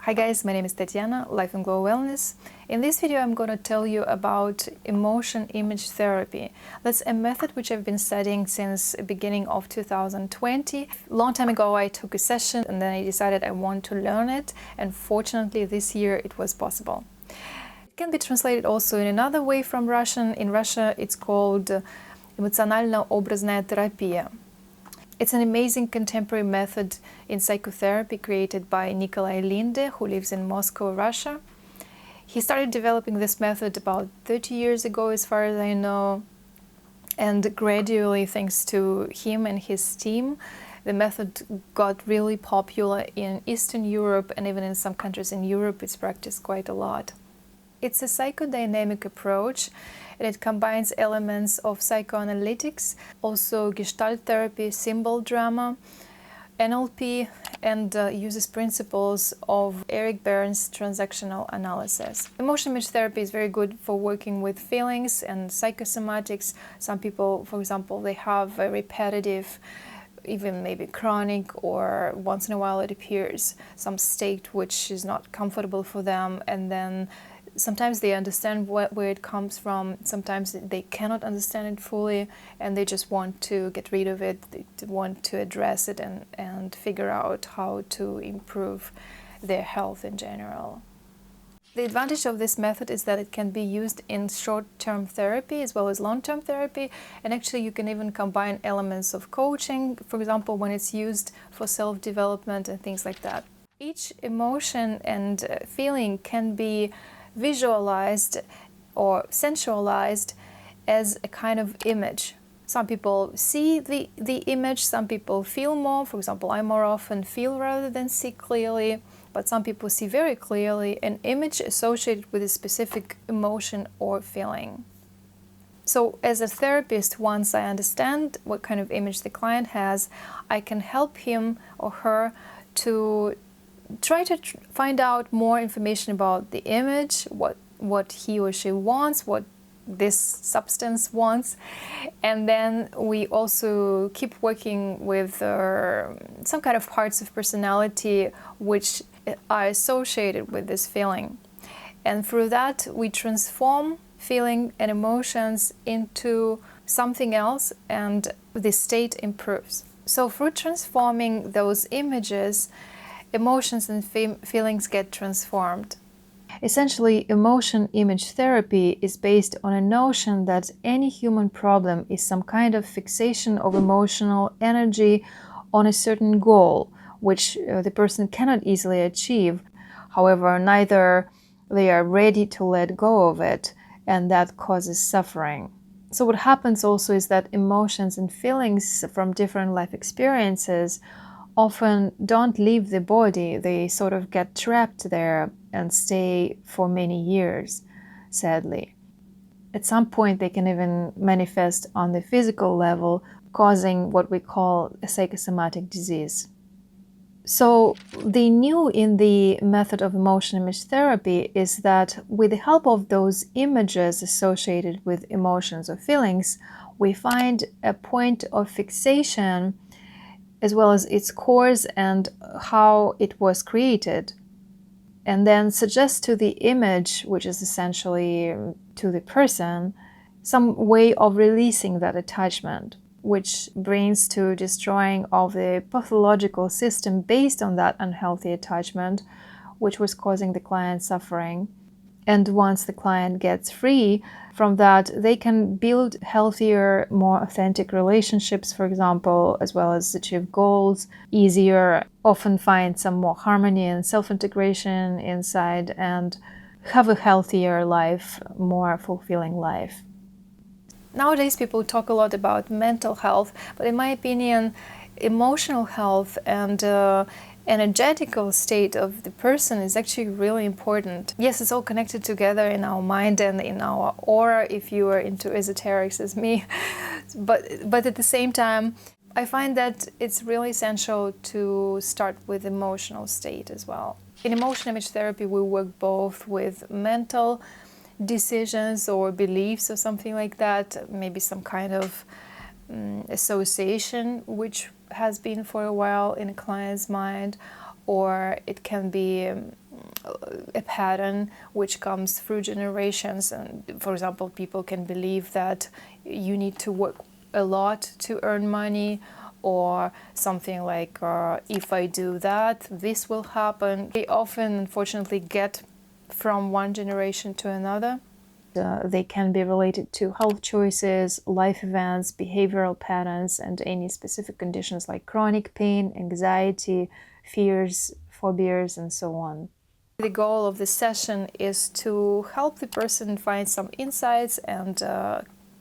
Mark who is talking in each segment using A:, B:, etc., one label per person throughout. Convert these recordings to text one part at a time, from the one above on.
A: Hi guys, my name is Tatiana, Life and Glow Wellness. In this video I'm going to tell you about emotion image therapy. That's a method which I've been studying since the beginning of 2020. Long time ago I took a session and then I decided I want to learn it, and fortunately this year it was possible. It can be translated also in another way from Russian. In Russia it's called эмоционально-образная терапия. It's an amazing contemporary method in psychotherapy created by Nikolai Linde, who lives in Moscow, Russia. He started developing this method about 30 years ago, as far as I know, and gradually, thanks to him and his team, the method got really popular in Eastern Europe, and even in some countries in Europe it's practiced quite a lot. It's a psychodynamic approach, and it combines elements of psychoanalytics, also Gestalt therapy, symbol drama, NLP, and uses principles of Eric Berne's transactional analysis. Emotion image therapy is very good for working with feelings and psychosomatics. Some people, for example, they have a repetitive, even maybe chronic, or once in a while it appears some state which is not comfortable for them, and then sometimes they understand where it comes from, sometimes they cannot understand it fully, and they just want to get rid of it, they want to address it and figure out how to improve their health in general. The advantage of this method is that it can be used in short-term therapy as well as long-term therapy, and actually you can even combine elements of coaching, for example, when it's used for self-development and things like that. Each emotion and feeling can be visualized or sensualized as a kind of image. Some people see the image, some people feel more. For example, I more often feel rather than see clearly, but some people see very clearly an image associated with a specific emotion or feeling. So as a therapist, once I understand what kind of image the client has, I can help him or her to try to find out more information about the image, what he or she wants, what this substance wants, and then we also keep working with some kind of parts of personality which are associated with this feeling. And through that we transform feeling and emotions into something else, and the state improves. So through transforming those images, emotions and feelings get transformed. Essentially, emotion image therapy is based on a notion that any human problem is some kind of fixation of emotional energy on a certain goal, which the person cannot easily achieve. However, neither they are ready to let go of it, and that causes suffering. So what happens also is that emotions and feelings from different life experiences often don't leave the body. They sort of get trapped there and stay for many years, sadly. At some point they can even manifest on the physical level, causing what we call a psychosomatic disease. So the new in the method of emotion image therapy is that with the help of those images associated with emotions or feelings, we find a point of fixation as well as its cause and how it was created, and then suggest to the image, which is essentially to the person, some way of releasing that attachment, which brings to destroying of the pathological system based on that unhealthy attachment, which was causing the client suffering. And once the client gets free from that, they can build healthier, more authentic relationships, for example, as well as achieve goals easier, often find some more harmony and self-integration inside, and have a healthier life, more fulfilling life. Nowadays, people talk a lot about mental health, but in my opinion, emotional health and energetical state of the person is actually really important. Yes, it's all connected together in our mind and in our aura, if you are into esoterics as me, but at the same time, I find that it's really essential to start with emotional state as well. In emotion image therapy, we work both with mental decisions or beliefs or something like that, maybe some kind of association which has been for a while in a client's mind, or it can be a pattern which comes through generations. And for example, people can believe that you need to work a lot to earn money, or something like if I do that, this will happen. They often, unfortunately, get from one generation to another. They can be related to health choices, life events, behavioral patterns, and any specific conditions like chronic pain, anxiety, fears, phobias, and so on. The goal of this session is to help the person find some insights and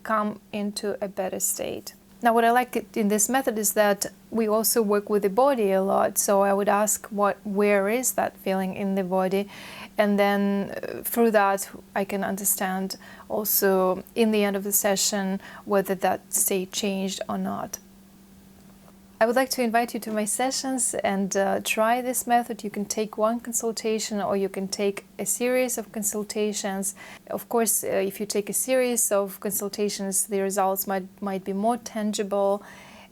A: come into a better state. Now, what I like in this method is that we also work with the body a lot. So I would ask, where is that feeling in the body? And then through that, I can understand also in the end of the session whether that state changed or not. I would like to invite you to my sessions and try this method. You can take one consultation, or you can take a series of consultations. Of course, if you take a series of consultations, the results might be more tangible,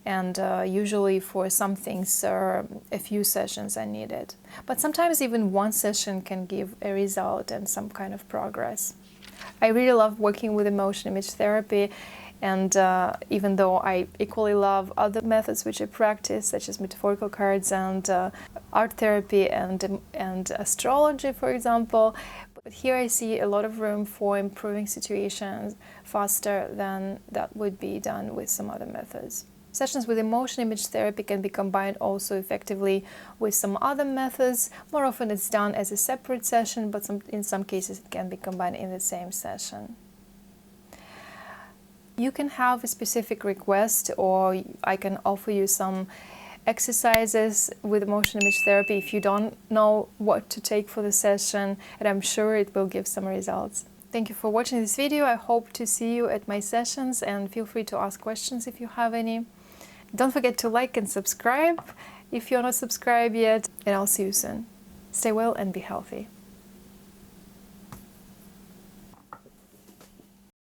A: and usually for some things a few sessions are needed. But sometimes even one session can give a result and some kind of progress. I really love working with emotion image therapy. And even though I equally love other methods which I practice, such as metaphorical cards and art therapy and astrology, for example, but here I see a lot of room for improving situations faster than that would be done with some other methods. Sessions with emotion image therapy can be combined also effectively with some other methods. More often it's done as a separate session, but in some cases it can be combined in the same session. You can have a specific request, or I can offer you some exercises with emotion image therapy if you don't know what to take for the session, and I'm sure it will give some results. Thank you for watching this video. I hope to see you at my sessions, and feel free to ask questions if you have any. Don't forget to like and subscribe if you're not subscribed yet, and I'll see you soon. Stay well and be healthy.